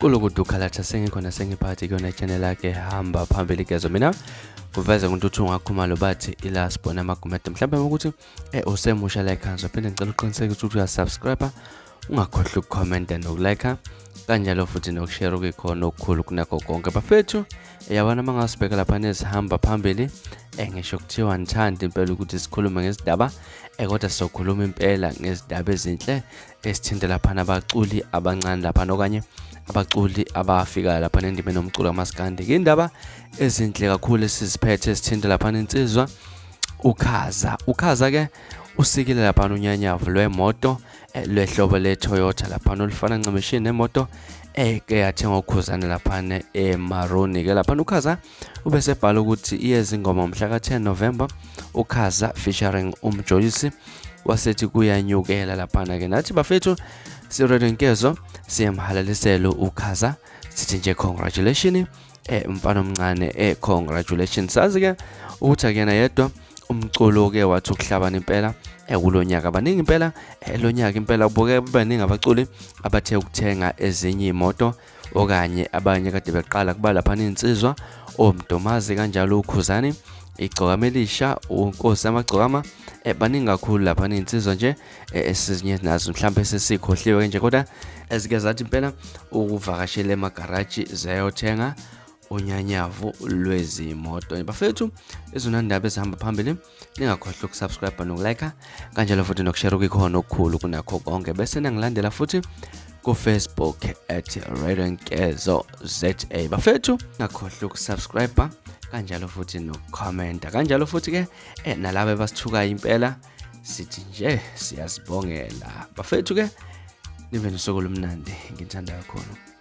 Kulokuthi uKhaza sengikhona sengiphathi kuyona channel yakhe hamba phambili gezo mina kuveza ukuthi ungakhumalo bathi ilaspo namagumede mhlawumbe ukuthi usemusha like kanjalo phinde ngicela uqinisekise ukuthi uyasubscribe ungakhohlwa ukucomment nokulike kanjalo futhi nokushare ukukhona okukhulu kunakho konke bafethu yabona mangasibheka lapha nezihamba phambili ngisho kuthiwa ngithanda impela ukuthi sikhulume ngezidaba kodwa sizokhuluma impela ngezidaba ezinhle esithinta lapha abaculi abancane lapha okanye abaculi abafika lapha endimeni nomculo kamaskandi indaba ezinhle kakhulu esiziphethe esithinta lapha insizwa uKhaza ke usikile lapha unyanyavu lwemoto lwehlobo leToyota lapha olufana ncemeshini nemoto ke yathenga uKhuzana lapha eMaroni ke lapha uKhaza ubese bhala ukuthi iyezingoma mhla ka-10 November uKhaza featuring umjolisi wasethi kuyanyukela lapha ke nathi bafethu siready nkezo siyamhalalisela uKhaza sithi nje congratulations mfana omncane congratulations sazi ke ukuthi akena yedwa umculo ke wathi ukuhlabana impela kulonyaka abaningi impela lonyaka impela ubuke baningi abaculi abathe ukuthenga ezinye imoto okanye abanye kade beqala kuba lapha insizwa omdomazi kanjalo uKhuzani igcokama elisha unkosi amagcokama baningi kakhulu lapha insizwa nje esizinye nazo mhlawumbe sesikhohliwe nje kodwa ezike zathi impela ukuvakashela emagaraji zayothenga unyanyavu lwezimoto bafethu izona ndaba ezihamba phambili ningakhohlwa ukusubscribe nokulike kanjalo futhi nokushare ukukhona okukhulu kunakho konke bese nangilandela futhi ku Facebook @radionkezo.za bafethu ngakhohlwa ukusubscribe kanjalo futhi nokucomment kanjalo futhi ke nalabo abasithukayo impela sithi nje siyazibongela bafethu ke nibe nosuku lomnandi ngithanda kakhulu